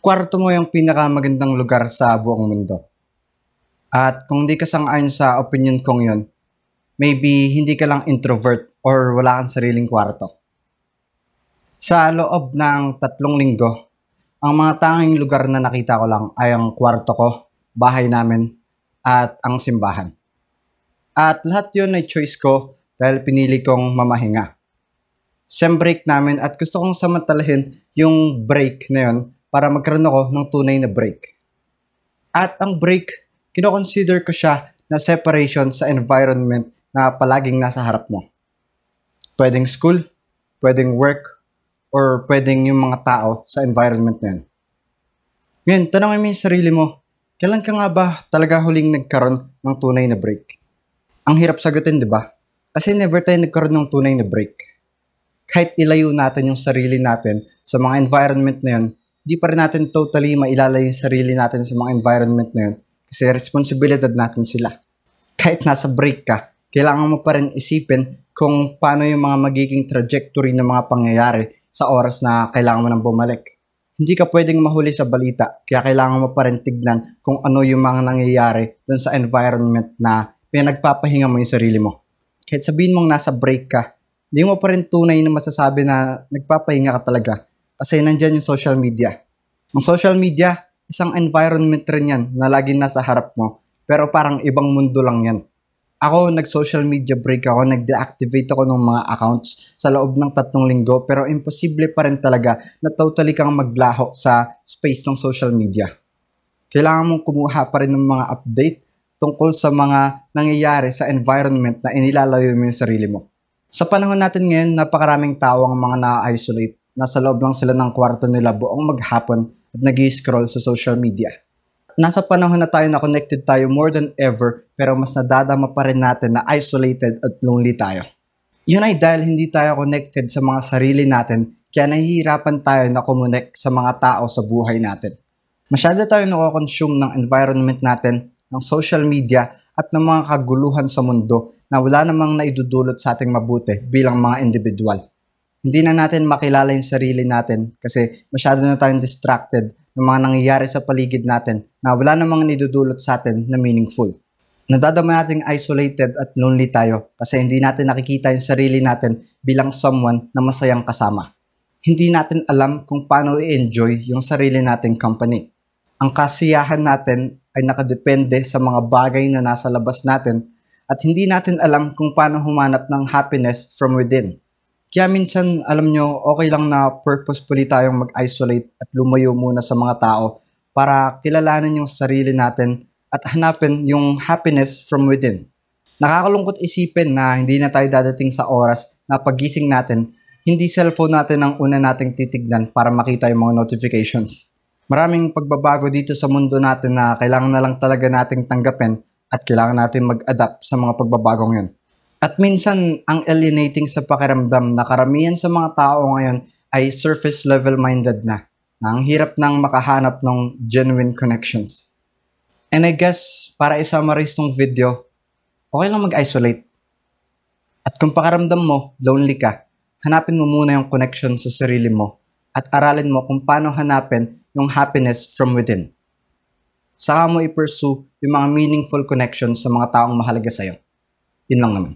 Kwarto mo yung pinakamagandang lugar sa buong mundo. At kung di ka sang-ayon sa opinion kong yun, maybe hindi ka lang introvert or wala kang sariling kwarto. Sa loob ng 3 linggo, ang mga tanging lugar na nakita ko lang ay ang kwarto ko, bahay namin, at ang simbahan. At lahat yun ay choice ko dahil pinili kong mamahinga. Sem break namin at gusto kong samantalahin yung break na yun para magkaroon ako ng tunay na break. At ang break, kinoconsider ko siya na separation sa environment na palaging nasa harap mo. Pwedeng school, pwedeng work, or pwedeng yung mga tao sa environment na yun. Ngayon, tanongin mo yung sarili mo, kailan ka nga ba talaga huling nagkaroon ng tunay na break? Ang hirap sagutin, di ba? Kasi never tayo nagkaroon ng tunay na break. Kahit ilayo natin yung sarili natin sa mga environment na yun, di pa rin natin totally mailalayo yung sarili natin sa mga environment na yun kasi responsibilidad natin sila. Kahit nasa break ka, kailangan mo pa rin isipin kung paano yung mga magiging trajectory ng mga pangyayari sa oras na kailangan mo nang bumalik. Hindi ka pwedeng mahuli sa balita, kaya kailangan mo pa rin tignan kung ano yung mga nangyayari dun sa environment na pinagpapahinga mo yung sarili mo. Kahit sabihin mong nasa break ka, hindi mo pa rin tunay na masasabi na nagpapahinga ka talaga kasi nandyan yung social media. Ang social media, isang environment rin yan na laging nasa harap mo pero parang ibang mundo lang yan. Ako, nag-social media break ako, nag-deactivate ako ng mga accounts sa loob ng 3 linggo pero imposible pa rin talaga na totally kang maglaho sa space ng social media. Kailangan mong kumuha pa rin ng mga update tungkol sa mga nangyayari sa environment na inilalayo mo yung sarili mo. Sa panahon natin ngayon, napakaraming tao ang mga na-isolate. Nasa loob lang sila ng kwarto nila buong maghapon at nag-i-scroll sa social media. Nasa panahon na tayo na connected tayo more than ever pero mas nadadama pa rin natin na isolated at lonely tayo. Yun ay dahil hindi tayo connected sa mga sarili natin kaya nahihirapan tayo na kumonek sa mga tao sa buhay natin. Masyado tayo nako-consume ng environment natin, ng social media at ng mga kaguluhan sa mundo na wala namang naidudulot sa ating mabuti bilang mga individual. Hindi na natin makilala yung sarili natin kasi masyado na tayong distracted ng mga nangyayari sa paligid natin na wala namang naidudulot sa atin na meaningful. Nadadama nating isolated at lonely tayo kasi hindi natin nakikita yung sarili natin bilang someone na masayang kasama. Hindi natin alam kung paano i-enjoy yung sarili nating company. Ang kasiyahan natin ay nakadepende sa mga bagay na nasa labas natin at hindi natin alam kung paano humanap ng happiness from within. Kaya minsan, alam nyo, okay lang na purposefully tayong mag-isolate at lumayo muna sa mga tao para kilalanin yung sarili natin at hanapin yung happiness from within. Nakakalungkot isipin na hindi na tayo dadating sa oras na pagising natin, hindi cellphone natin ang una nating titignan para makita yung mga notifications. Maraming pagbabago dito sa mundo natin na kailangan na lang talaga nating tanggapin at kailangan natin mag-adapt sa mga pagbabagong yun. At minsan, ang alienating sa pakiramdam na karamihan sa mga tao ngayon ay surface level minded na ang hirap nang makahanap ng genuine connections. And I guess, para i-summarize tong video, okay lang mag-isolate. At kung pakiramdam mo, lonely ka, hanapin mo muna yung connection sa sarili mo at aralin mo kung paano hanapin yung happiness from within. Saka mo i-pursue yung mga meaningful connections sa mga taong mahalaga sa'yo. Yun lang naman.